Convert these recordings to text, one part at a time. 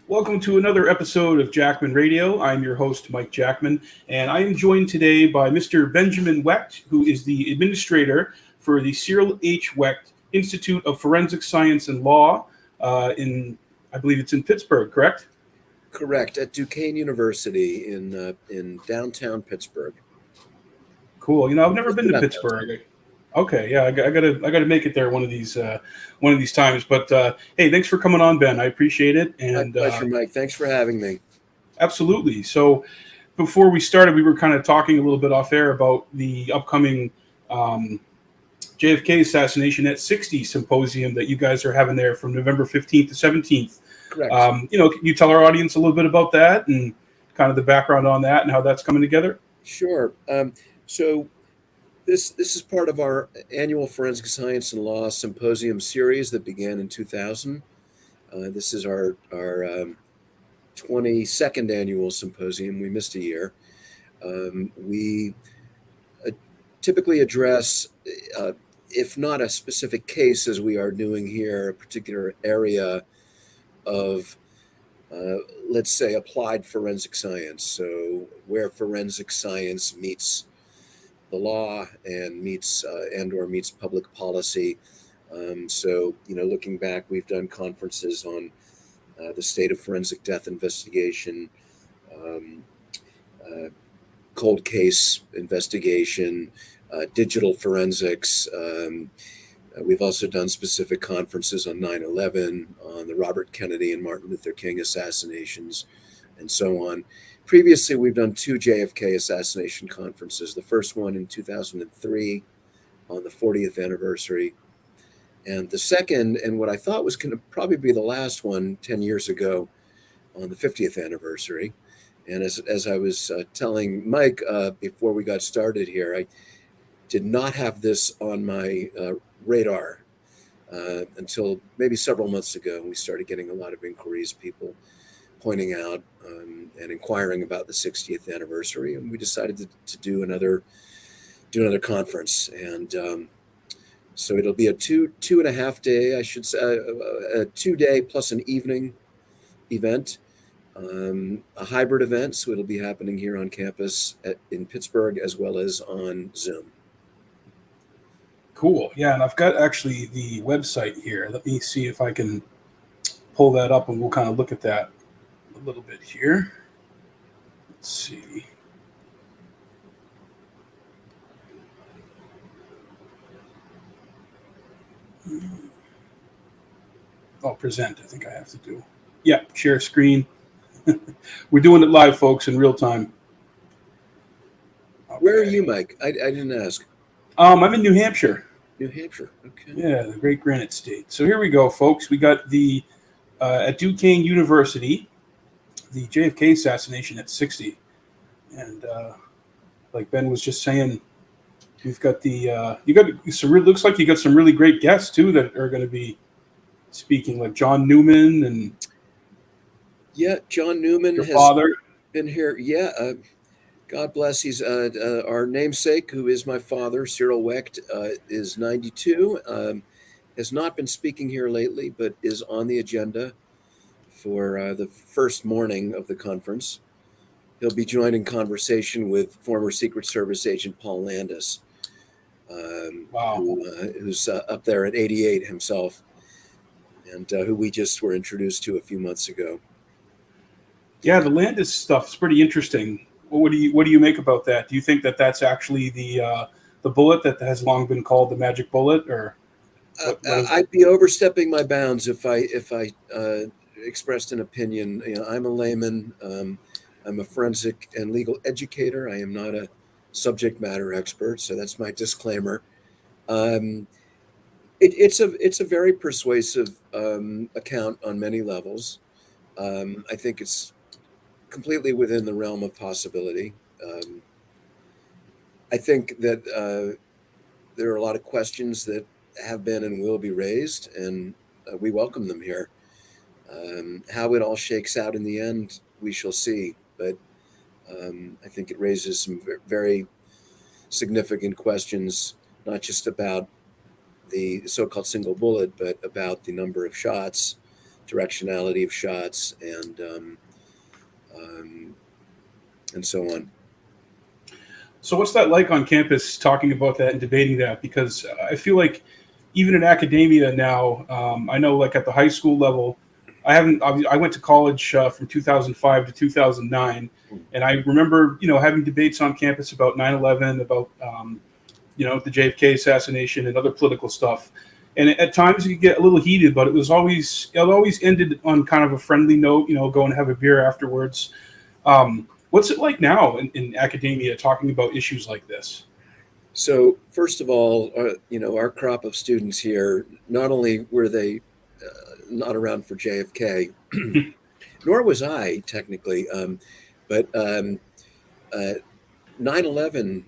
Welcome to another episode of Jackman Radio. I'm your host, Mike Jackman, and I am joined today by Mr. Benjamin Wecht, who is the administrator for the Cyril H. Wecht Institute of Forensic Science and Law I believe it's in Pittsburgh, correct? Correct, at Duquesne University in downtown Pittsburgh. Cool. I've never Just been to about Pittsburgh. Okay, yeah, I gotta make it there one of these times. But hey, thanks for coming on, Ben. I appreciate it. My And pleasure, Mike. Thanks for having me. absolutely. So before we started, we were kind of talking a little bit off air about the upcoming um, JFK Assassination at 60 symposium that you guys are having there from November 15th to 17th. Correct. Can you tell our audience a little bit about that and kind of the background on that and how that's coming together? Sure. So this is part of our annual Forensic Science and Law Symposium series that began in 2000. This is our 22nd annual symposium. We missed a year. We typically address, if not a specific case as we are doing here, a particular area of, let's say, applied forensic science. So where forensic science meets the law and meets or meets public policy. Looking back, we've done conferences on the state of forensic death investigation, um, uh, cold case investigation, digital forensics. We've also done specific conferences on 9/11, on the Robert Kennedy and Martin Luther King assassinations, and so on. Previously, we've done two JFK assassination conferences, the first one in 2003 on the 40th anniversary, and the second, and what I thought was going to probably be the last one 10 years ago on the 50th anniversary. And as I was telling Mike before we got started here, I did not have this on my radar until maybe several months ago. We started getting a lot of inquiries, people pointing out and inquiring about the 60th anniversary, and we decided to do another conference. And so it'll be a two and a half day, I should say, a 2 day plus an evening event, a hybrid event. So it'll be happening here on campus in Pittsburgh as well as on Zoom. Cool. Yeah, and I've got actually the website here. Let me see if I can pull that up and we'll kind of look at that a little bit here. Let's see. Oh, present, I think I have to do. Yeah, share screen. We're doing it live, folks, in real time. Okay. Where are you, Mike? I didn't ask. I'm in New Hampshire. New Hampshire. Okay. Yeah, the great Granite State. So here we go, folks. We got the at Duquesne University, the JFK assassination at 60, and like Ben was just saying, you've got looks like you got some really great guests too that are going to be speaking, like John Newman and Yeah, John Newman your has father. been here. Yeah, God bless. He's our namesake, who is my father, Cyril Wecht, is 92. Has not been speaking here lately, but is on the agenda for the first morning of the conference. He'll be joining conversation with former Secret Service agent Paul Landis, Wow. who's up there at 88 himself, and who we just were introduced to a few months ago. Yeah, the Landis stuff is pretty interesting. What do you make about that? Do you think that that's actually the bullet that has long been called the magic bullet, or what is it? I'd be overstepping my bounds if I expressed an opinion. I'm a layman. I'm a forensic and legal educator. I am not a subject matter expert, so that's my disclaimer. Um, it's a very persuasive account on many levels. I think it's completely within the realm of possibility. I think that there are a lot of questions that have been and will be raised, and we welcome them here. How it all shakes out in the end, we shall see. But I think it raises some very significant questions, not just about the so-called single bullet, but about the number of shots, directionality of shots, um, and so on. So what's that like on campus, talking about that and debating that? Because I feel like even in academia now, I know like at the high school level, I went to college from 2005 to 2009, and I remember having debates on campus about 9/11, about the JFK assassination and other political stuff. And at times it could get a little heated, but it always ended on kind of a friendly note. Go and have a beer afterwards. What's it like now in academia talking about issues like this? So first of all, our crop of students here, not only were they not around for JFK, nor was I technically, but 9/11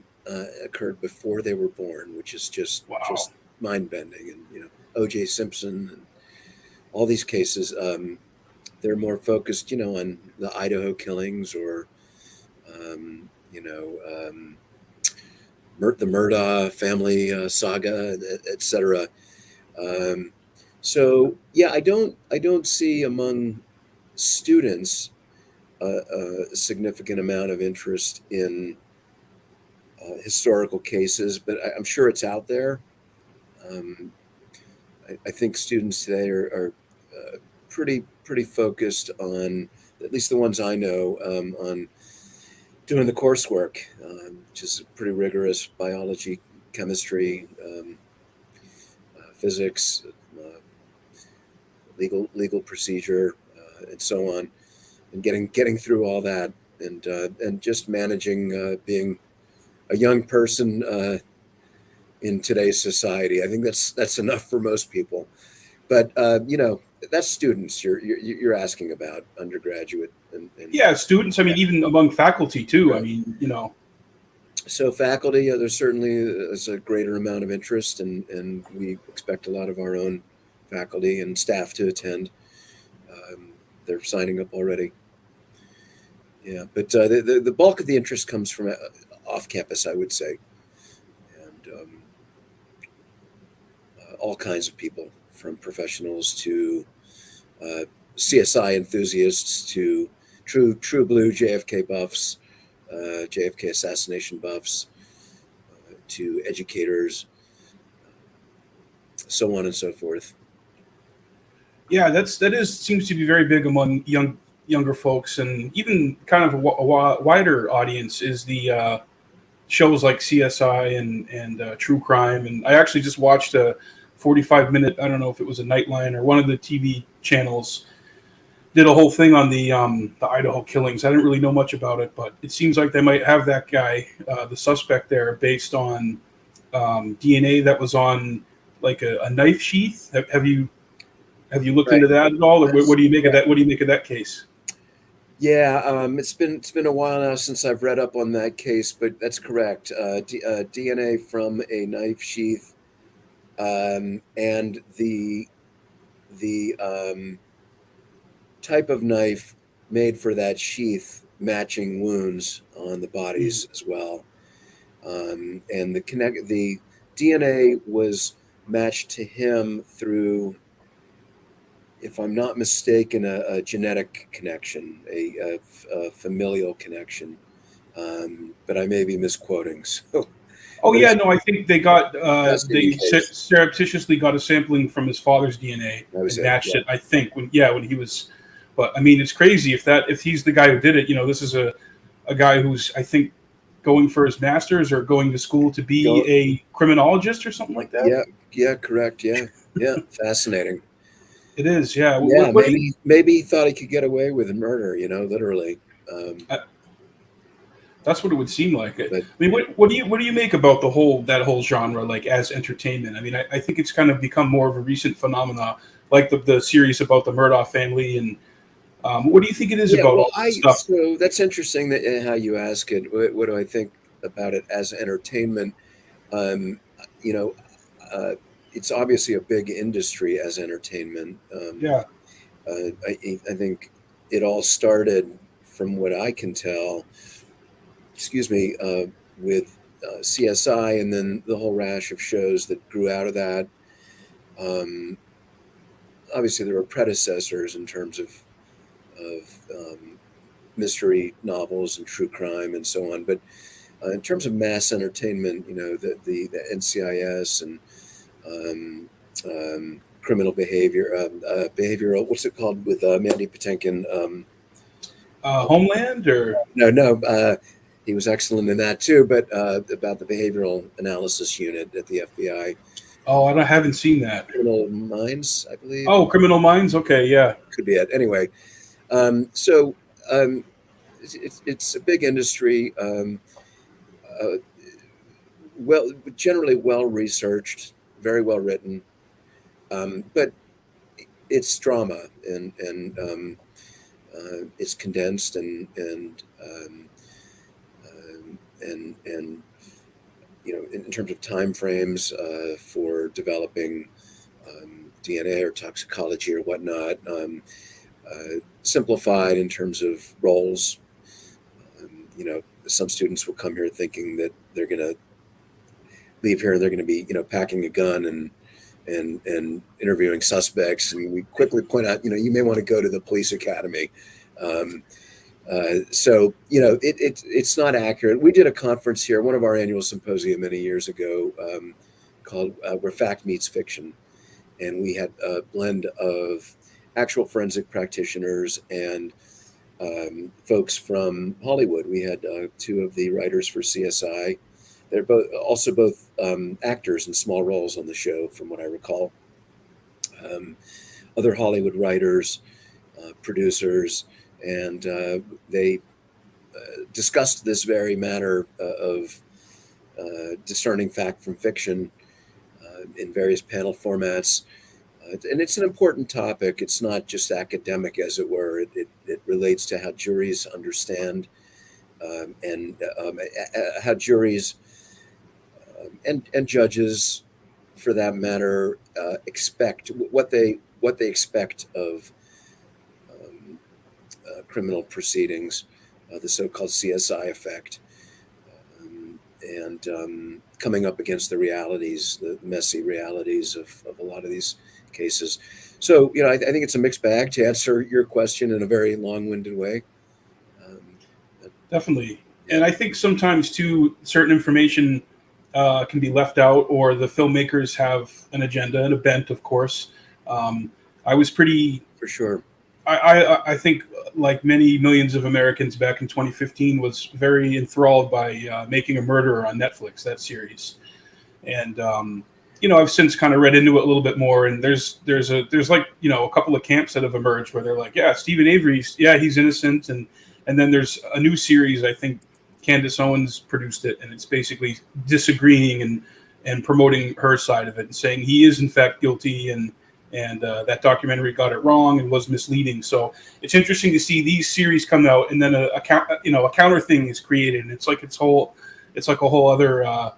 occurred before they were born, which is Wow. just mind bending. And O.J. Simpson and all these cases, they're more focused, on the Idaho killings or the Murdaugh family saga, etc. Um, so I don't see among students a significant amount of interest in historical cases, but I'm sure it's out there. Um, I think students today are pretty focused on, at least the ones I know, on doing the coursework, which is pretty rigorous: biology, chemistry, physics, uh, legal procedure, and so on, and getting through all that, and just managing being a young person in today's society. I think that's enough for most people. But that's students you're asking about, undergraduate, and Yeah, students. I mean, even among faculty too. I right. mean. So faculty, there certainly is a greater amount of interest, and we expect a lot of our own faculty and staff to attend. Um, they're signing up already. Yeah, but the bulk of the interest comes from off campus, I would say, and all kinds of people, from professionals to uh, CSI enthusiasts to true blue JFK buffs, JFK assassination buffs, to educators, so on and so forth. Yeah, that seems to be very big among younger folks, and even kind of a wider audience is the shows like CSI and True Crime. And I actually just watched a 45-minute. I don't know if it was a Nightline or one of the TV channels did a whole thing on the Idaho killings. I didn't really know much about it, but it seems like they might have that guy, the suspect there, based on DNA that was on like a knife sheath. Have you looked Right. into that at all? Or what That's do you make of correct. that? What do you make of that case? Yeah, it's been a while now since I've read up on that case, but that's correct. DNA from a knife sheath, and the type of knife made for that sheath matching wounds on the Mm. bodies as well. And the DNA was matched to him through, if I'm not mistaken, a genetic connection, a familial connection. But I may be misquoting. So, Oh but yeah, it's no, I think they a got fascinating they case. surreptitiously got a sampling from his father's DNA That was and it. matched Yeah. it. I think when he was, but I mean it's crazy if he's the guy who did it. This is a guy who's I think going for his master's or going to school to be Go. a criminologist or something like that. Yeah. Yeah. Correct. Yeah. Yeah. Fascinating. It is, yeah. Yeah. What do you? Maybe he thought he could get away with murder. Literally. Um, That's what it would seem like. I but mean, what do you make about that whole genre, like as entertainment? I mean, I think it's kind of become more of a recent phenomena, like the series about the Murdaugh family. And what do you think it is yeah. about Well, all that I stuff? so that's interesting that how you ask it. What do I think about it as entertainment? Um, you know, uh, it's obviously a big industry as entertainment. Yeah, I think it all started, from what I can tell, excuse me, with CSI, and then the whole rash of shows that grew out of that. Um, obviously there were predecessors in terms of mystery novels and true crime and so on. But in terms of mass entertainment, the NCIS and um, criminal behavior, behavioral. What's it called with Mandy Patinkin? Homeland or No, he was excellent in that too. But about the behavioral analysis unit at the FBI, oh, I haven't seen that. Criminal Minds, I believe. Oh, Criminal Minds. Okay, yeah. Could be it. Anyway, so it's a big industry. Uh, well, generally well researched, very well written, but it's drama and it's condensed and in terms of time frames for developing DNA or toxicology or whatnot, simplified in terms of roles. Some students will come here thinking that they're going to leave here and they're going to be packing a gun and interviewing suspects, and we quickly point out you may want to go to the police academy. um, it's not accurate. We did a conference here, one of our annual symposia many years ago, called Where Fact Meets Fiction, and we had a blend of actual forensic practitioners and folks from Hollywood. We had two of the writers for CSI. They're both actors in small roles on the show, from what I recall. Um, Other Hollywood writers, producers, and they discussed this very matter of discerning fact from fiction in various panel formats. And it's an important topic. It's not just academic, as it were. It relates to how juries understand and how juries and judges, for that matter, expect what they expect of criminal proceedings, the so-called CSI effect, and coming up against the realities, the messy realities of a lot of these cases. So, I think it's a mixed bag, to answer your question in a very long-winded way. Um, Definitely. yeah, And I think sometimes too, certain information can be left out, or the filmmakers have an agenda and a bent. Of course, I was pretty. for sure. I think, like many millions of Americans back in 2015, was very enthralled by Making a Murderer on Netflix, that series. And I've since kind of read into it a little bit more, and there's like a couple of camps that have emerged where they're like, yeah, Stephen Avery's, yeah, he's innocent, and then there's a new series, I think Candace Owens produced it, and it's basically disagreeing and promoting her side of it and saying he is in fact guilty, and that documentary got it wrong and was misleading. So it's interesting to see these series come out, and then a counter thing is created, and it's like a whole other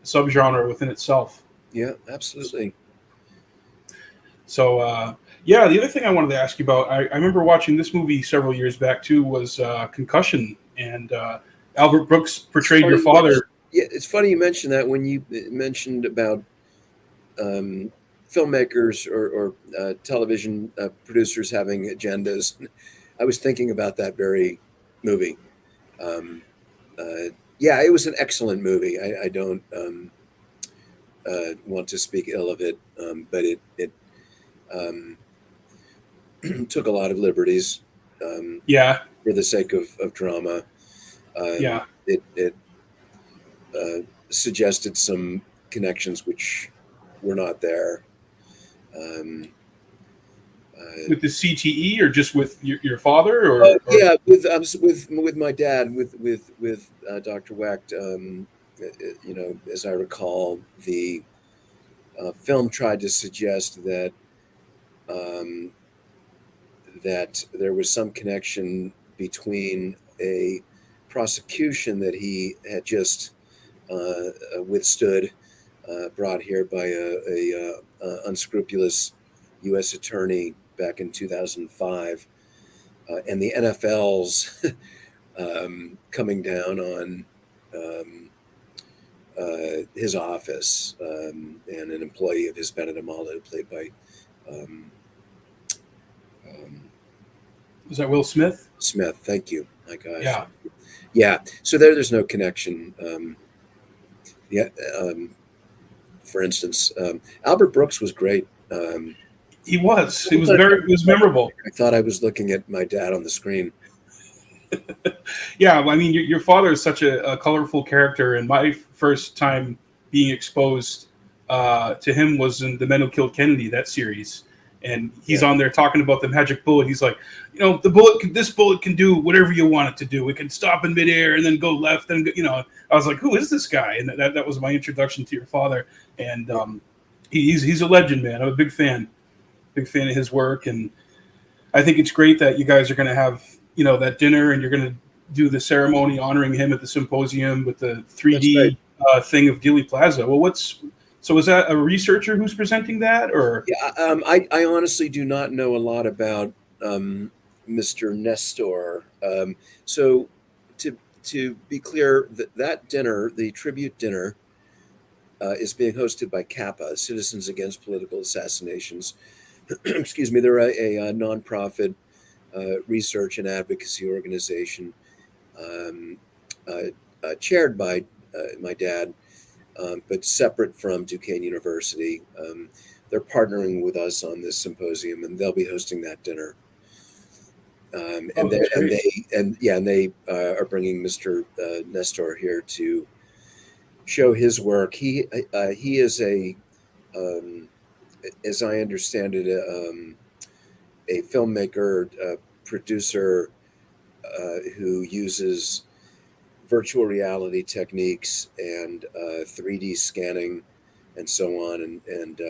subgenre within itself. Yeah, absolutely. So yeah, the other thing I wanted to ask you about, I remember watching this movie several years back too, was Concussion, and Albert Brooks It's portrayed your funny. father. Yeah, it's funny you mentioned that when you mentioned about um, filmmakers or television producers having agendas. I was thinking about that very movie. Um, yeah, it was an excellent movie. I don't want to speak ill of it, but it um, took a lot of liberties um, Yeah, for the sake of drama. yeah. It suggested some connections which were not there. Um, uh, With the CTE, or just with your father, or Yeah, with my dad, with Dr. Wecht. As I recall, the film tried to suggest um, that there was some connection between a prosecution that he had just withstood, brought here by a unscrupulous U.S. attorney back in 2005, and the NFL's coming down on his office, and an employee of his, Benedict, played by um, Um, Was that Will Smith? Smith, thank you. My gosh. Yeah. Yeah. So there's no connection. Yeah. For instance, Albert Brooks was great. He was. He was very. It was memorable. I thought I was looking at my dad on the screen. Yeah, well, I mean, your father is such a colorful character, and my first time being exposed to him was in The Men Who Killed Kennedy, that series, and he's Yeah. on there talking about the magic bullet. He's like, the bullet, this bullet can do whatever you want it to do. It can stop in midair and then go left, and I was like, who is this guy? And that was my introduction to your father, and he's a legend, man. I'm a big fan of his work, and I think it's great that you guys are going to have that dinner, and you're going to do the ceremony honoring him at the symposium with the 3D thing of Dealey Plaza. Well, so is that a researcher who's presenting that, or? Yeah, I honestly do not know a lot about Mr. Nestor. So to be clear, that dinner, the tribute dinner, is being hosted by CAPA, Citizens Against Political Assassinations. Excuse me, they're a nonprofit research and advocacy organization chaired by my dad, but separate from Duquesne University. They're partnering with us on this symposium, and they'll be hosting that dinner. They are bringing Mr. Nestor here to show his work. He is as I understand it, a filmmaker, producer who uses virtual reality techniques and 3D scanning and so on, and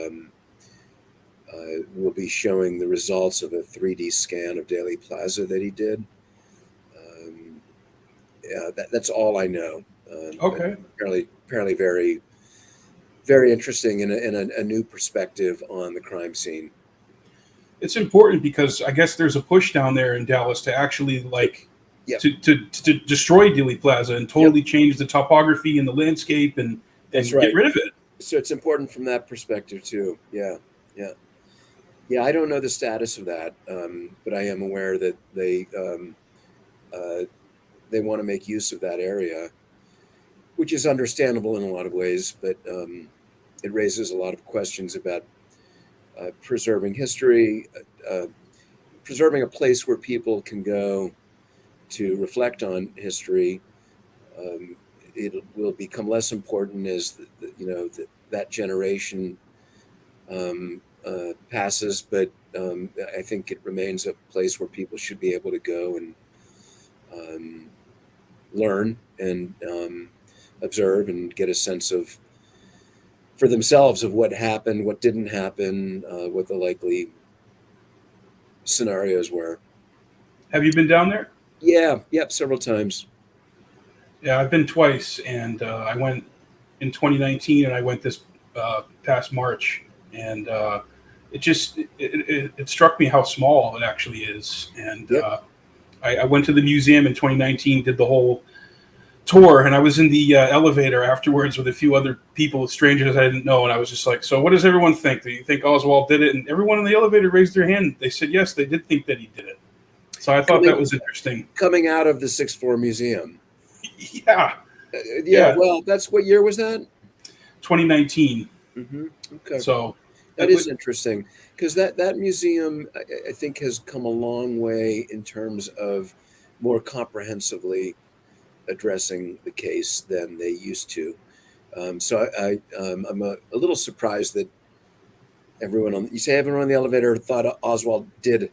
we'll be showing the results of a 3D scan of Dealey Plaza that he did. That's all I know. Okay. Apparently very, very interesting and a new perspective on the crime scene. It's important because I guess there's a push down there in Dallas to actually to destroy Dealey Plaza and totally change the topography and the landscape and get rid of it. So it's important from that perspective too. Yeah. I don't know the status of that, but I am aware that they want to make use of that area, which is understandable in a lot of ways, but it raises a lot of questions about preserving history, preserving a place where people can go to reflect on history. It will become less important as that generation passes, but I think it remains a place where people should be able to go and learn and observe and get a sense of for themselves of what happened, what didn't happen, what the likely scenarios were. Have you been down there? Yep, several times. Yeah, I've been twice, and I went in 2019, and I went this past March, and it struck me how small it actually is. And I went to the museum in 2019, did the whole tour, and I was in the elevator afterwards with a few other people, strangers I didn't know, and I was just like, so what does everyone think? Do you think Oswald did it? And everyone in the elevator raised their hand. They said yes, they did think that he did it. So I thought that was interesting. Coming out of the 6th floor museum. Yeah. Well, that's what year was that? 2019. Mm-hmm. Okay. So that is interesting because that museum, I think, has come a long way in terms of more comprehensively addressing the case than they used to. So I'm a little surprised that everyone on the elevator thought Oswald did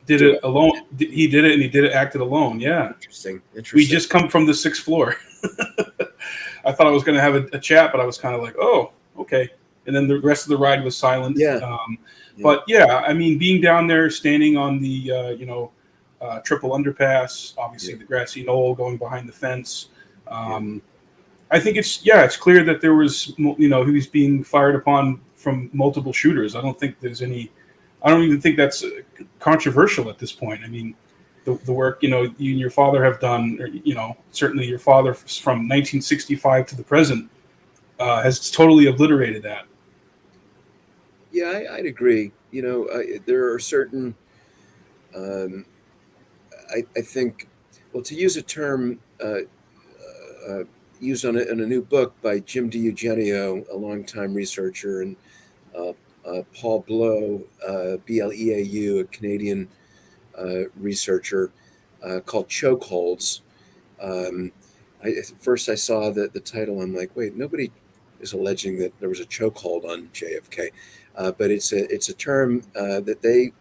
it alone. He did it, and he did it acted alone. Yeah. Interesting. We just come from the 6th floor. I thought I was going to have a chat, but I was kind of like, oh, okay. And then the rest of the ride was silent. But I mean, being down there, standing on the triple underpass, obviously the grassy knoll going behind the fence. I think it's clear that there was, he was being fired upon from multiple shooters. I don't even think that's controversial at this point. I mean, the work, you and your father have done, or, certainly your father from 1965 to the present has totally obliterated that. Yeah, I'd agree. There are certain Um, I think, well, to use a term uh, used in a new book by Jim DiEugenio, a longtime researcher, and uh, Paul Blow, Bleau, a Canadian researcher, called chokeholds. Um, at first, I saw the title. I'm like, wait, nobody is alleging that there was a chokehold on JFK, but it's a term that they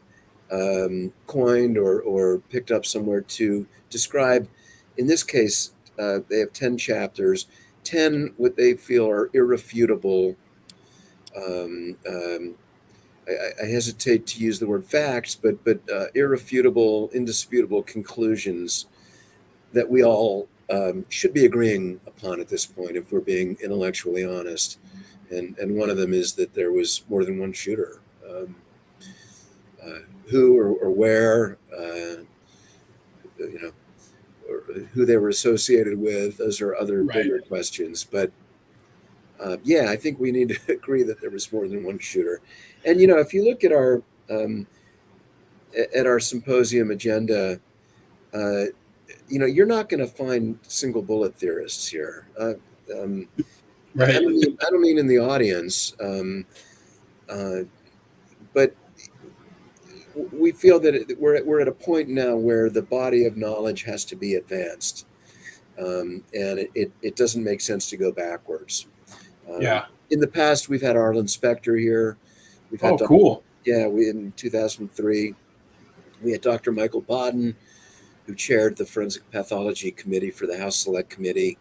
coined or picked up somewhere to describe. In this case, they have 10 chapters, 10 what they feel are irrefutable. Um, um, I hesitate to use the word facts, but irrefutable, indisputable conclusions that we all should be agreeing upon at this point, if we're being intellectually honest. And one of them is that there was more than one shooter. Uh, who or where, you know, or who they were associated with, those are other Right. bigger questions. But yeah, I think we need to agree that there was more than one shooter. And if you look um, at our symposium agenda, uh, you're not going to find single bullet theorists here. Um, Right. I don't mean in the audience, uh, but we feel that we're at a point now where the body of knowledge has to be advanced, and it doesn't make sense to go backwards. Yeah. In the past, we've had Arlen Specter here. We've had Oh, cool. we in 2003 we had Dr. Michael Baden, who chaired the Forensic Pathology Committee for the House Select Committee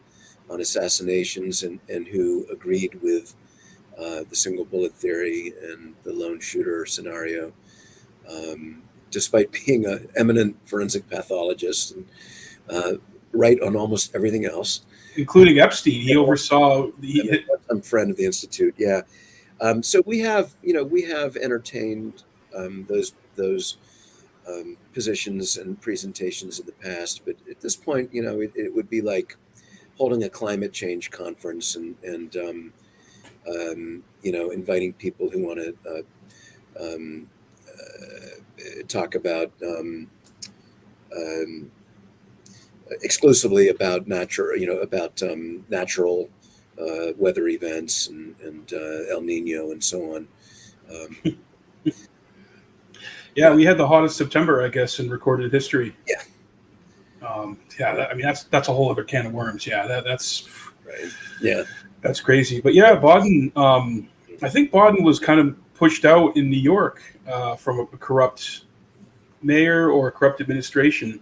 on Assassinations, and who agreed with the single bullet theory and the lone shooter scenario, despite being an eminent forensic pathologist and right on almost everything else. Including Epstein. He oversaw And the. I'm a friend of the Institute, yeah. So we have entertained those positions and presentations in the past, but at this point, it would be like holding a climate change conference and inviting people who want to talk about um, exclusively about natural weather events and El Nino and so on. Um, Yeah, we had the hottest September, I guess, in recorded history. yeah, Yeah, I mean that's a whole other can of worms. Yeah, that's right. Yeah, that's crazy. But yeah, Baden. I think Baden was kind of pushed out in New York from a corrupt mayor or a corrupt administration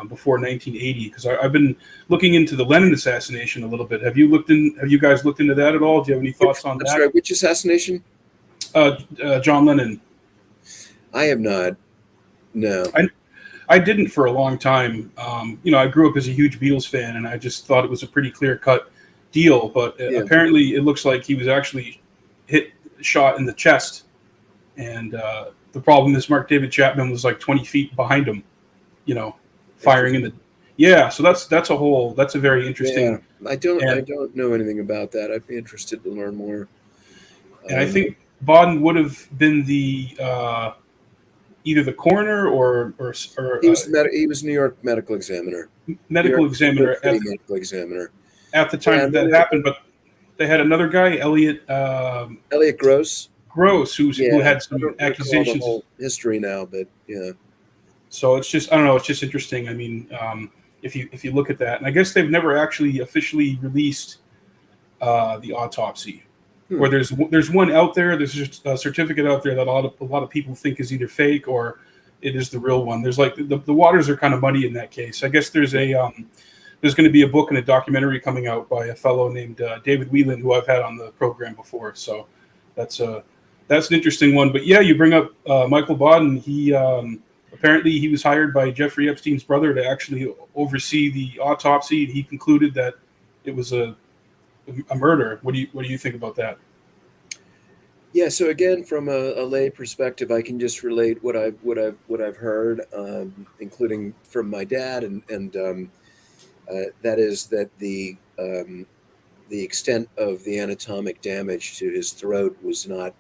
before 1980. Because I've been looking into the Lenin assassination a little bit. Have you guys looked into that at all? Do you have any thoughts on I'm that? sorry. Which assassination? John Lennon. I have not. No. I didn't for a long time. I grew up as a huge Beatles fan, and I just thought it was a pretty clear cut deal. But Yeah. apparently, it looks like he was actually shot in the chest. And the problem is, Mark David Chapman was like 20 feet behind him, firing in the. Yeah, so that's a very Yeah. interesting. I And don't know anything about that. I'd be interested to learn more. I think Baden would have been the either the coroner or He was New York medical examiner. medical New York examiner City medical examiner. at the time Yeah, that happened. But they had another guy, Elliot Elliot Gross. Gross, who Yeah, had I some don't recall the accusations. whole history now, but yeah. So it's just, I don't know, it's just interesting. I mean, if you look at that, and I guess they've never actually officially released the autopsy. Hmm. Or there's one out there. There's just a certificate out there that a lot of people think is either fake or it is the real one. There's like the waters are kind of muddy in that case. I guess there's going to be a book and a documentary coming out by a fellow named David Whelan, who I've had on the program before. So that's an interesting one. But yeah, you bring up Michael Baden. He apparently he was hired by Jeffrey Epstein's brother to actually oversee the autopsy. He concluded that it was a murder. What do you think about that? Yeah, so again, from a lay perspective, I can just relate what I've heard, including from my dad, and that is that the extent of the anatomic damage to his throat was not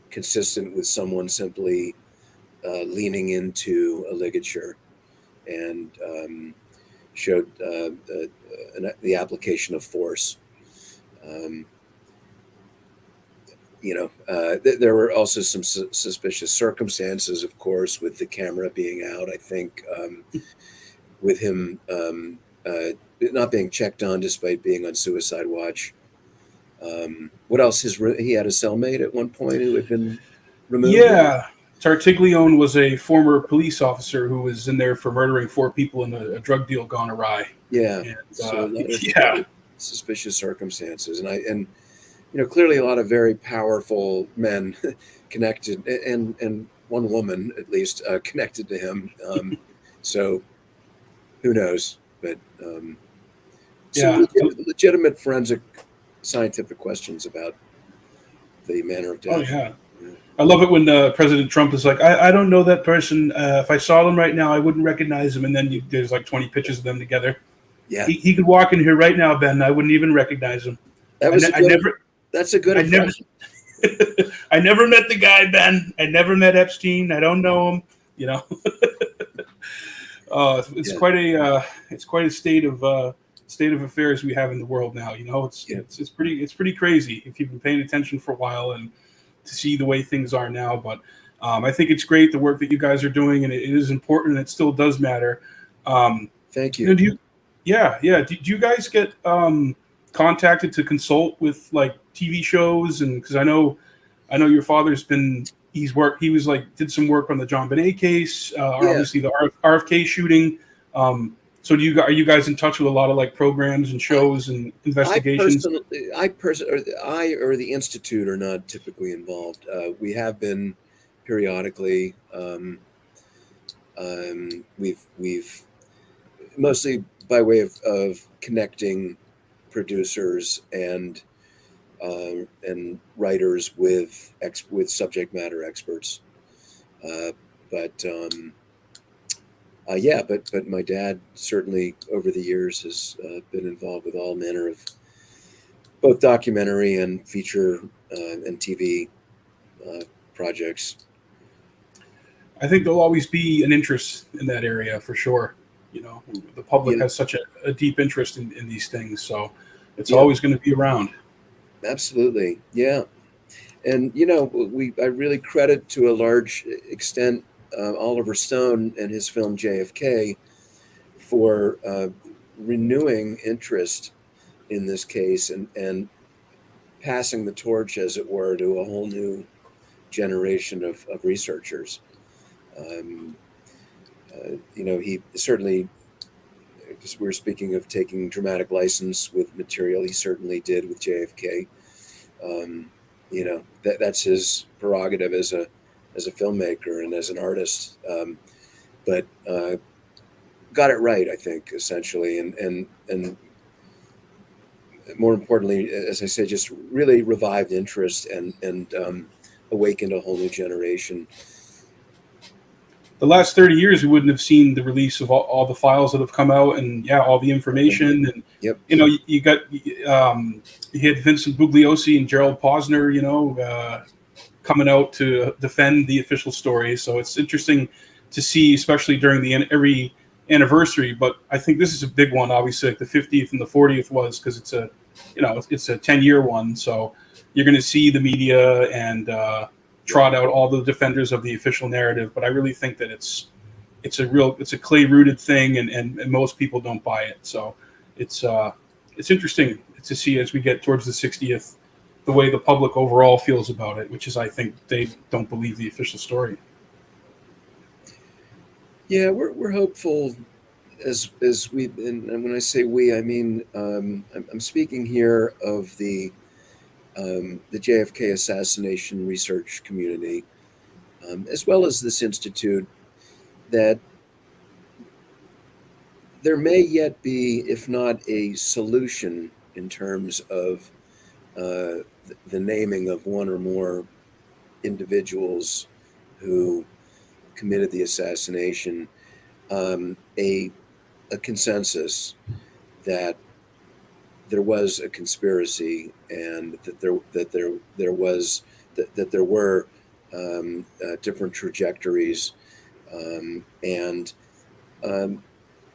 consistent with someone simply leaning into a ligature, and showed the application of force. Um, there were also some suspicious circumstances, of course, with the camera being out. I think with him not being checked on despite being on suicide watch. What else? He had a cellmate at one point who had been removed. Yeah, Tartiglione was a former police officer who was in there for murdering 4 people in a drug deal gone awry. Yeah. And So a lot yeah, of suspicious circumstances, and clearly a lot of very powerful men connected, and one woman at least connected to him. So who knows? But some yeah. legitimate forensic scientific questions about the manner of Oh death. yeah. Yeah. I love it when President Trump is like, I don't know that person. If I saw them right now, I wouldn't recognize them. And then there's like 20 pictures of them together. Yeah, He could walk in here right now, Ben. I wouldn't even recognize him. that I, was ne- a I good. never, That's a good I never, impression. I never met the guy, Ben. I never met Epstein. I don't know him. You know, it's Yeah, quite a state of affairs we have in the world now. You know, yeah, it's pretty crazy if you've been paying attention for a while and to see the way things are now. But I think it's great the work that you guys are doing, and it is important, and it still does matter. Um, thank you know, you. do you? Yeah, yeah. Do you guys get contacted to consult with like TV shows? And because I know your father's been he was like did some work on the John Bonet case, or Yeah, obviously the RFK shooting. So are you guys in touch with a lot of like programs and I, shows and investigations? I or the institute are not typically involved. We have been periodically. We've mostly by way of connecting producers and writers with subject matter experts. Uh, but Yeah, but my dad certainly over the years has been involved with all manner of both documentary and feature and TV uh, projects. I think there'll always be an interest in that area for sure. You know, the public You know, has such a deep interest in these things, so it's yep, always going to be around. absolutely, yeah. And I really credit to a large extent Oliver Stone and his film JFK for renewing interest in this case and passing the torch, as it were, to a whole new generation of researchers. Um, he certainly, because we're speaking of taking dramatic license with material, he certainly did with JFK. Um, that's his prerogative as a filmmaker and as an artist. But got it right, I think, essentially, and more importantly, as I say, just really revived interest and awakened a whole new generation. The last 30 years, we wouldn't have seen the release of all the files that have come out, and yeah, all the information. And Yep. you know, you got you had Vincent Bugliosi and Gerald Posner, coming out to defend the official story. So it's interesting to see, especially during every anniversary. But I think this is a big one, obviously, like the 50th and the 40th was because it's a 10-year one. So you're going to see the media and trot out all the defenders of the official narrative. But I really think that it's a clay rooted thing, and most people don't buy it. So it's interesting to see as we get towards the 60th the way the public overall feels about it, which is I think they don't believe the official story. Yeah, we're hopeful as we, and when I say we, I mean I'm speaking here of the JFK assassination research community, as well as this institute, that there may yet be, if not a solution, in terms of the naming of one or more individuals who committed the assassination, a consensus that there was a conspiracy and that there was that there were different trajectories, and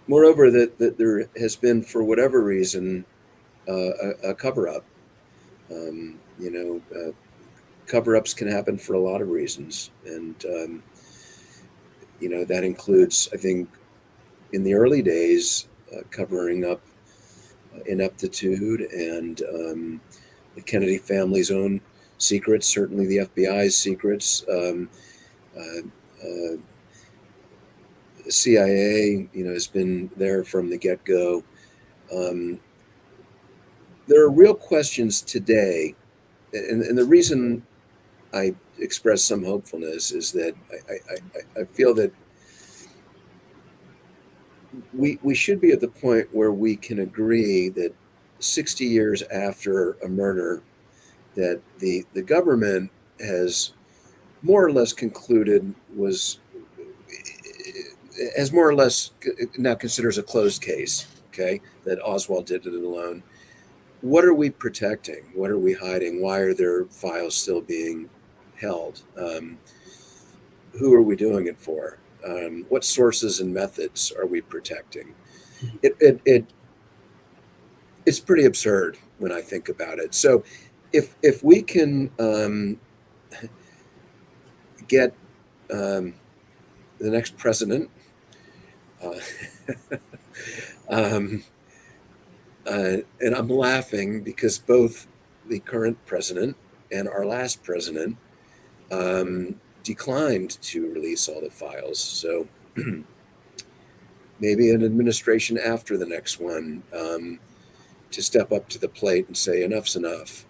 moreover, that there has been, for whatever reason, a cover-up. Cover-ups can happen for a lot of reasons, and that includes, I think, in the early days, covering up ineptitude and the Kennedy family's own secrets, certainly the FBI's secrets, the CIA, has been there from the get-go. There are real questions today, and the reason I express some hopefulness is that I feel that we should be at the point where we can agree that 60 years after a murder, that the government has more or less concluded as more or less now considers a closed case, okay, that Oswald did it alone. What are we protecting? What are we hiding? Why are there files still being held? Who are we doing it for? What sources and methods are we protecting? It's pretty absurd when I think about it. So if we can get the next president uh, um, and I'm laughing because both the current president and our last president declined to release all the files. So maybe an administration after the next one to step up to the plate and say enough's enough.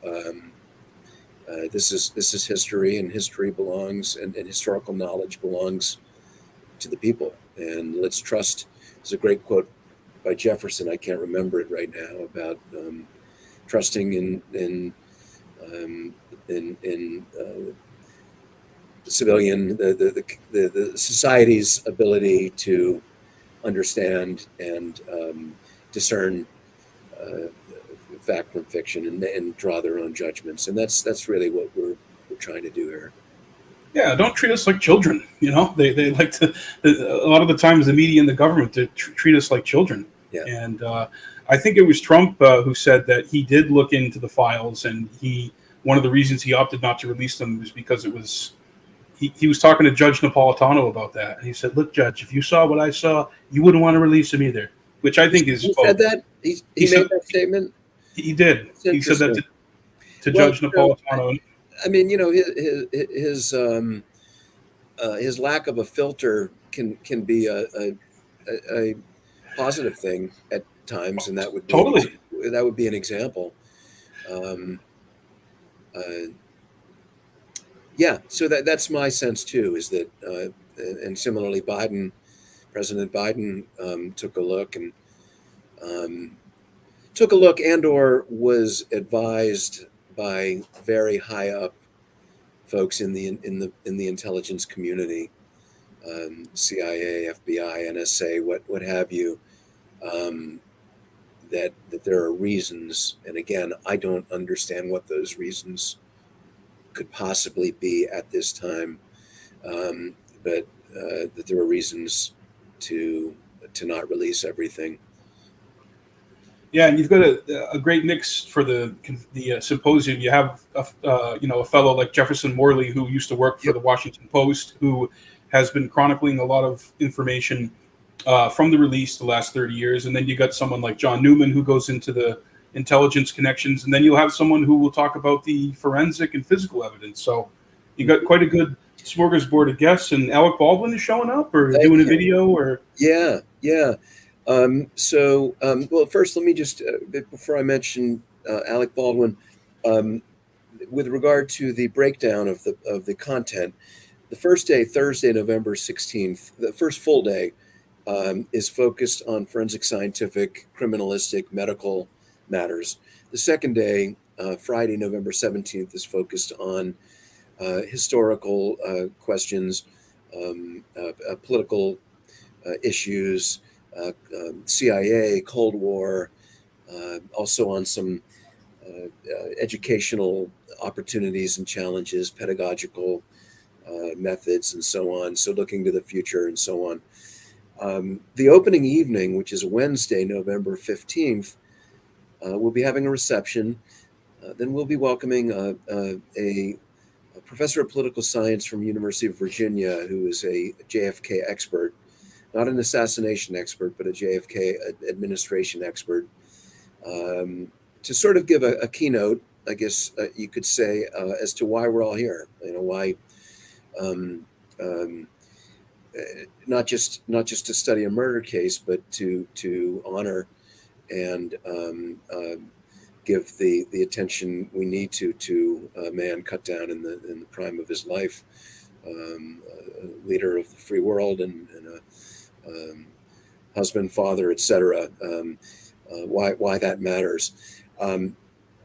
This is history, and history belongs, and historical knowledge belongs to the people. And let's trust. There's a great quote by Jefferson. I can't remember it right now, about trusting in civilian the society's ability to understand and discern fact from fiction, and draw their own judgments. And that's really what we're trying to do here. Yeah, don't treat us like children. They like to. A lot of the times, the media and the government to treat us like children. Yeah. And I think it was Trump who said that he did look into the files, and one of the reasons he opted not to release them was because it was. He was talking to Judge Napolitano about that, and he said, "Look, Judge, if you saw what I saw, you wouldn't want to release them either." Which I think is. He said that he made that statement. He did. He said that to Judge Napolitano. I mean, his lack of a filter can be a positive thing at times, and that would be Totally. An example. Yeah, so that's my sense too. Is that and similarly, President Biden took a look and or was advised by very high up folks in the intelligence community, CIA, FBI, NSA, what have you, that there are reasons, and again, I don't understand what those reasons could possibly be at this time, but that there are reasons to not release everything. Yeah, and you've got a great mix for the symposium. You have a fellow like Jefferson Morley, who used to work for the Washington Post, who has been chronicling a lot of information from the release the last 30 years. And then you got someone like John Newman, who goes into the intelligence connections. And then you'll have someone who will talk about the forensic and physical evidence. So you got quite a good smorgasbord of guests. And Alec Baldwin is showing up or doing a video or. Yeah. Well, first, let me just, before I mention Alec Baldwin, with regard to the breakdown of the content, the first day, Thursday, November 16th, the first full day, is focused on forensic, scientific, criminalistic, medical matters. The second day, Friday, November 17th, is focused on historical questions, political issues, CIA, Cold War, also on some educational opportunities and challenges, pedagogical methods and so on. So looking to the future and so on. The opening evening, which is Wednesday, November 15th, we'll be having a reception. Then we'll be welcoming a professor of political science from University of Virginia, who is a JFK expert, not an assassination expert, but a JFK administration expert, to sort of give a keynote, I guess you could say, as to why we're all here. Why um, um, not just to study a murder case, but to honor and give the attention we need to a man cut down in the prime of his life, a leader of the free world, and a husband, father, etc. Why that matters.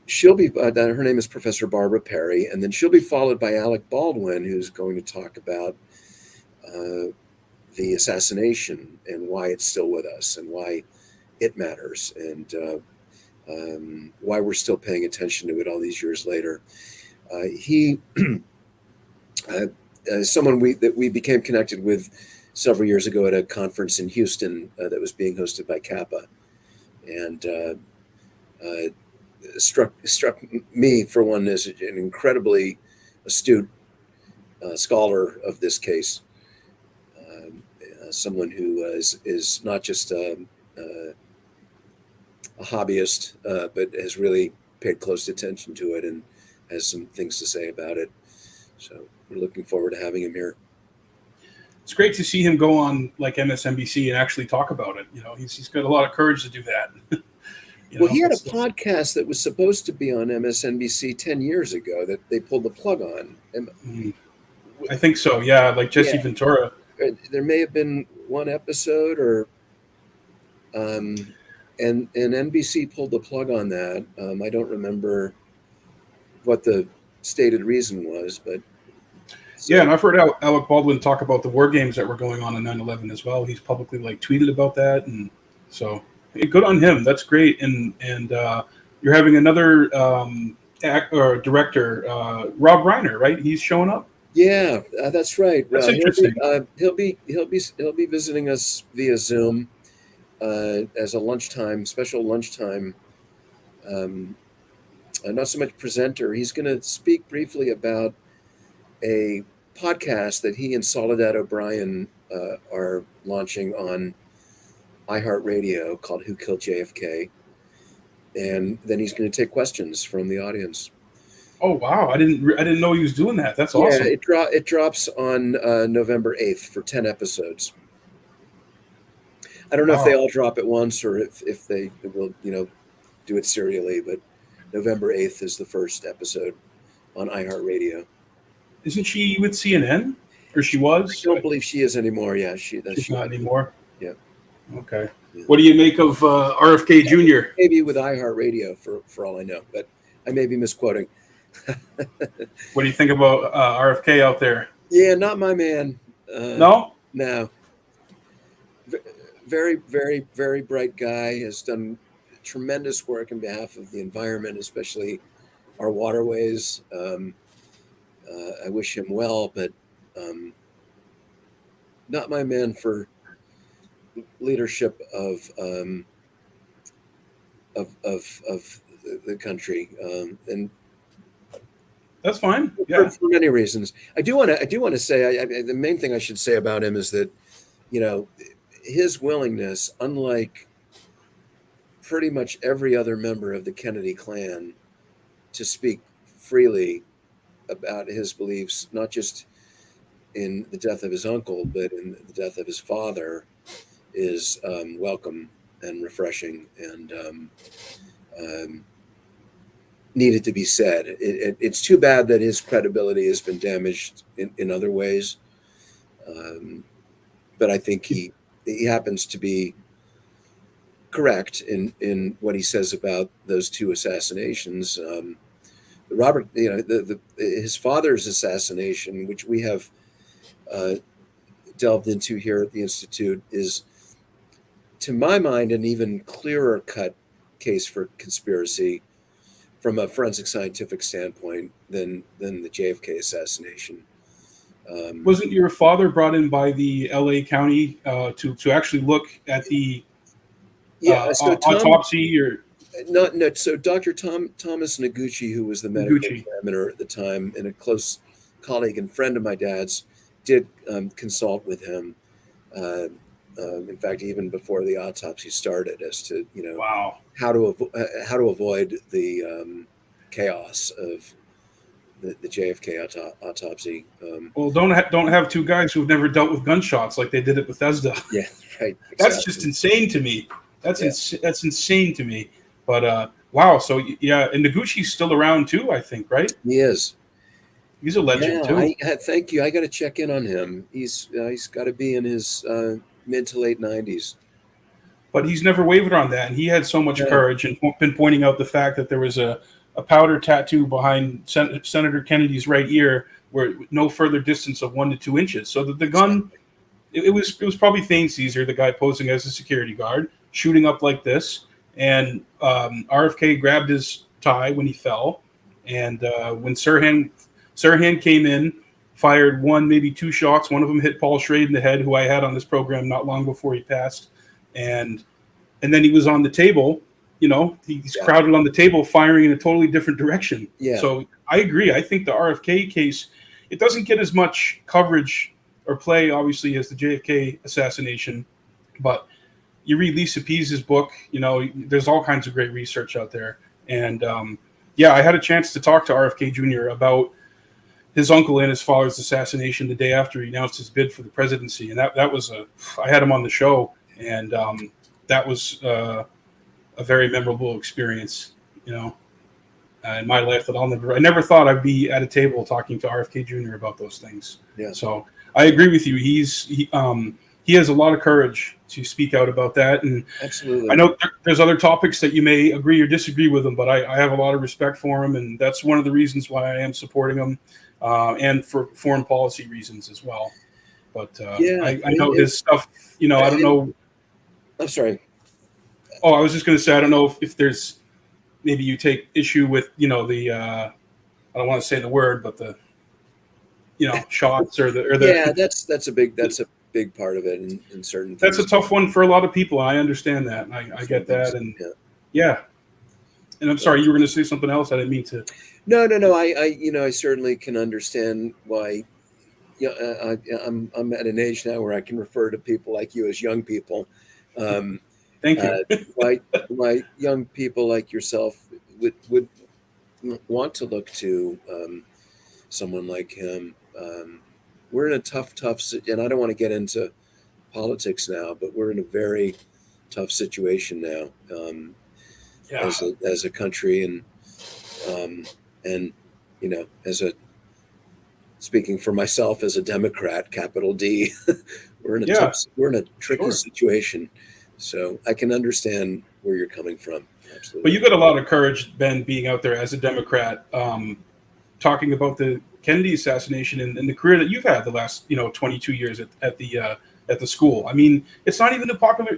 She'll be her name is Professor Barbara Perry, and then she'll be followed by Alec Baldwin, who's going to talk about the assassination and why it's still with us and why it matters, and why we're still paying attention to it all these years later. He someone that we became connected with several years ago at a conference in Houston that was being hosted by Kappa, and struck me, for one, as an incredibly astute scholar of this case. Someone who is not just a hobbyist, but has really paid close attention to it and has some things to say about it. So we're looking forward to having him here. It's great to see him go on like MSNBC and actually talk about it. He's got a lot of courage to do that. Well, he had a podcast that was supposed to be on MSNBC 10 years ago that they pulled the plug on. I think so, yeah, like Jesse Ventura. There may have been one episode, or and NBC pulled the plug on that. I don't remember what the stated reason was, but yeah, and I've heard Alec Baldwin talk about the war games that were going on 9/11 as well. He's publicly tweeted about that, and so good on him. That's great. And you're having another director, Rob Reiner, right? He's showing up. Yeah, that's right. That's interesting. He'll be visiting us via Zoom as a special lunchtime. Not so much presenter. He's going to speak briefly about a podcast that he and Soledad O'Brien are launching on iHeartRadio called "Who Killed JFK," and then he's going to take questions from the audience. Oh wow! I didn't know he was doing that. That's awesome. Yeah, it drops on November 8th for 10 episodes. I don't know if they all drop at once or if they will do it serially, but November 8th is the first episode on iHeartRadio. Isn't she with CNN, or she was? I don't believe she is anymore. Yeah, she's not anymore. Yeah. Okay. Yeah. What do you make of RFK Jr.? Maybe with iHeartRadio for all I know, but I may be misquoting. What do you think about RFK out there? Yeah, not my man. No. Very, very, very bright guy. Has done tremendous work on behalf of the environment, especially our waterways. I wish him well, but not my man for leadership of the country, and that's fine. Yeah, for many reasons. I do want to say the main thing I should say about him is that his willingness, unlike pretty much every other member of the Kennedy clan, to speak freely about his beliefs, not just in the death of his uncle, but in the death of his father, is welcome and refreshing, and needed to be said. It's too bad that his credibility has been damaged in other ways, but I think he happens to be correct in what he says about those two assassinations. Robert, his father's assassination, which we have delved into here at the Institute, is, to my mind, an even clearer cut case for conspiracy from a forensic scientific standpoint than the JFK assassination. Wasn't your father brought in by the L.A. County to actually look at the Yeah, so autopsy or so Dr. Thomas Noguchi, who was the medical Gucci? examiner at the time and a close colleague and friend of my dad's, did consult with him. Uh, in fact, even before the autopsy started, as to Wow. how to avoid the chaos of the JFK autopsy. Well, don't have two guys who've never dealt with gunshots like they did at Bethesda. Yeah, right, That's just exactly. insane to me. Yeah, That's insane to me. But wow. So yeah, and Noguchi's still around too. I think, right? he is. He's a legend Yeah, too. thank you. I got to check in on him. He's got to be in his mid to late 90s. But he's never wavered on that, and he had so much No, courage and been pointing out the fact that there was a powder tattoo behind Senator Kennedy's right ear, where no further distance of 1 to 2 inches. So that the gun, exactly. it was probably Thane Caesar, the guy posing as a security guard, shooting up like this, and RFK grabbed his tie when he fell, and when Sirhan came in, fired one, maybe two shots. One of them hit Paul Schrade in the head, who I had on this program not long before he passed, and then he was on the table. He's Yeah, crowded on the table, firing in a totally different direction. yeah, So I agree. I think the RFK case, it doesn't get as much coverage or play, obviously, as the JFK assassination. But you read Lisa Pease's book, there's all kinds of great research out there. And yeah, I had a chance to talk to RFK Jr. about his uncle and his father's assassination the day after he announced his bid for the presidency, and that was I had him on the show, and that was a very memorable experience, in my life that I never thought I'd be at a table talking to RFK Jr. about those things. yeah. So I agree with you. He has a lot of courage to speak out about that, and I Absolutely. know there's other topics that you may agree or disagree with him, but I have a lot of respect for him, and that's one of the reasons why I am supporting him, and for foreign policy reasons as well. But Yeah, I know his stuff. I don't and know. I'm sorry. Oh, I was just going to say I don't know if there's maybe you take issue with the I don't want to say the word, but the shots or Yeah, the that's a big part of it in certain that's a things. tough one for a lot of people. And I understand that. And I Certain get that, things. and Yeah. yeah. And I'm sorry, you were going to say something else. I didn't mean to. No. I certainly can understand why. Yeah, I'm at an age now where I can refer to people like you as young people. Um, Thank you. uh, why young people like yourself would want to look to someone like him. We're in a and I don't want to get into politics now, but we're in a very tough situation now Yeah, as a country, um, and as a speaking for myself as a Democrat, capital D, yeah, we're in a tricky sure. situation. So I can understand where you're coming from. But you Absolutely. got a lot of courage, Ben, being out there as a Democrat, talking about the Kennedy assassination and the career that you've had the last 22 years at the school. I mean, it's not even a popular.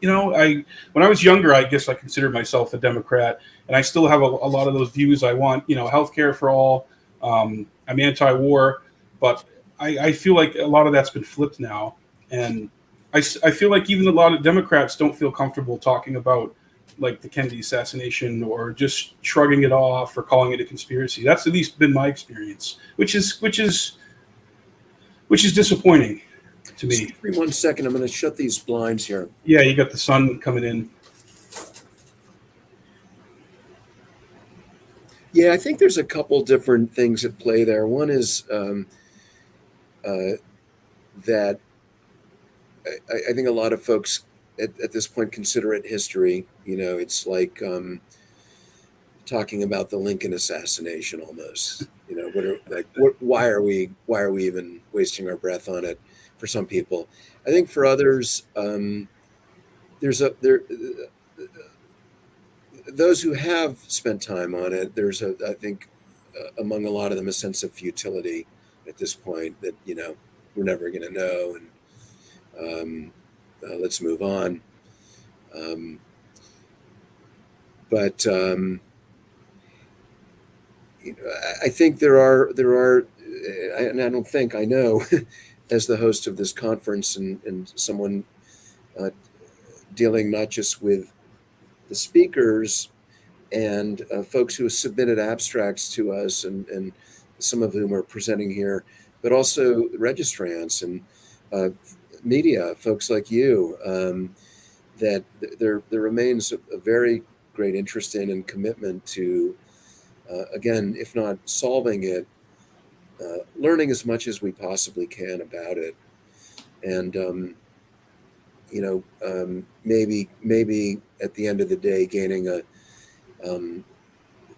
I when I was younger, I guess I considered myself a Democrat, and I still have a lot of those views. I want health care for all. I'm anti-war, but I feel like a lot of that's been flipped now, and I feel like even a lot of Democrats don't feel comfortable talking about like the Kennedy assassination or just shrugging it off or calling it a conspiracy. That's at least been my experience, which is disappointing to me. Excuse me 1 second. I'm going to shut these blinds here. Yeah, you got the sun coming in. Yeah, I think there's a couple different things at play there. One is uh, that I think a lot of folks at this point consider it history. It's like talking about the Lincoln assassination almost. Why are we even wasting our breath on it? For some people, I think for others, there's a there those who have spent time on it. I think among a lot of them a sense of futility at this point that we're never going to know, and let's move on. Um, but I think there are and I don't think I know, as the host of this conference and someone dealing not just with the speakers and folks who have submitted abstracts to us, and some of whom are presenting here, but also registrants and media, folks like you, that there remains a very great interest in and commitment to, again, if not solving it, learning as much as we possibly can about it. And maybe at the end of the day, gaining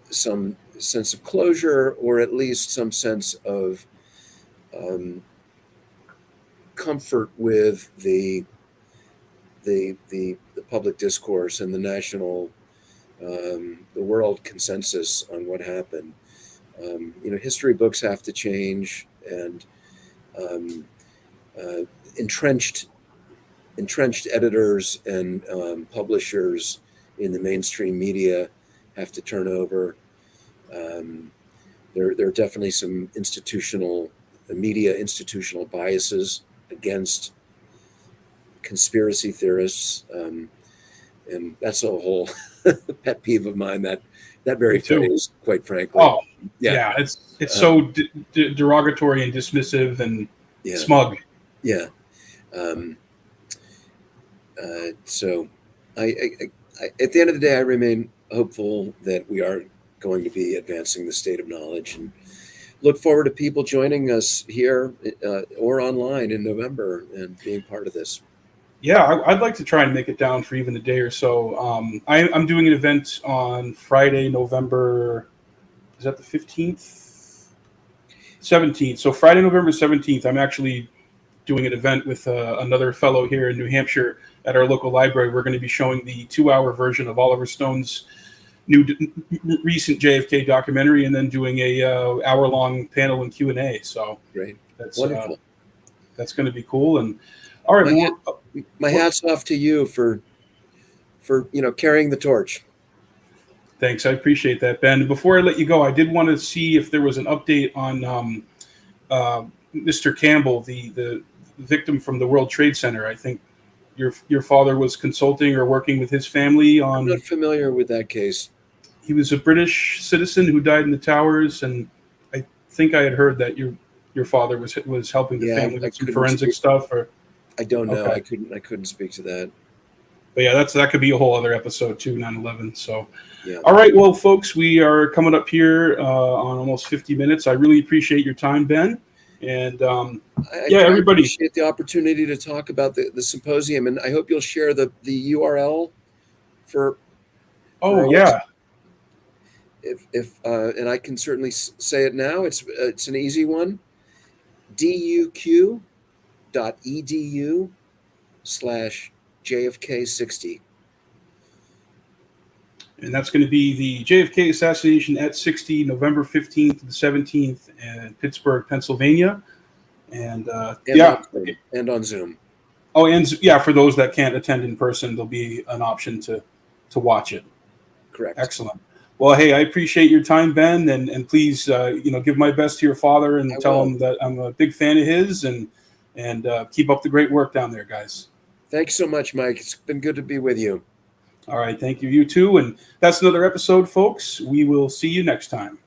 some sense of closure, or at least some sense of comfort with the public discourse and the national, the world consensus on what happened. History books have to change, and entrenched editors and publishers in the mainstream media have to turn over. There are definitely some institutional biases against conspiracy theorists, and that's a whole pet peeve of mine. That very phrase, quite frankly. Oh, yeah, it's so derogatory and dismissive and smug. Yeah. So, I at the end of the day, I remain hopeful that we are going to be advancing the state of knowledge, and look forward to people joining us here or online in November and being part of this. Yeah, I'd like to try and make it down for even a day or so. I'm doing an event on Friday, November, is that the 15th? 17th. So Friday, November 17th, I'm actually doing an event with another fellow here in New Hampshire at our local library. We're going to be showing the 2-hour version of Oliver Stone's recent JFK documentary, and then doing a hour-long panel and Q&A. So great. That's wonderful. That's going to be cool. And all right, my hat's off to you for carrying the torch. Thanks, I appreciate that, Ben. Before I let you go, I did want to see if there was an update on Mr. Campbell, the victim from the World Trade Center. I think your father was consulting or working with his family on. I'm not familiar with that case. He was a British citizen who died in the towers, and I think I had heard that your father was helping the family with some forensic stuff. Or I don't know. Okay. I couldn't speak to that. But yeah, that could be a whole other episode too, 9/11. So, yeah. All right, well, folks, we are coming up here on almost 50 minutes. I really appreciate your time, Ben. And everybody, appreciate the opportunity to talk about the symposium, and I hope you'll share the URL for. Oh yeah. If and I can certainly say it now. It's an easy one. duq.edu/JFK60. And that's going to be the JFK Assassination at 60, November 15th to the 17th in Pittsburgh, Pennsylvania. And on Zoom. Oh, and yeah, for those that can't attend in person, there'll be an option to watch it. Correct. Excellent. Well, hey, I appreciate your time, Ben, and please, give my best to your father and tell him that I'm a big fan of his, and keep up the great work down there, guys. Thanks so much, Mike. It's been good to be with you. All right, thank you. You too. And that's another episode, folks. We will see you next time.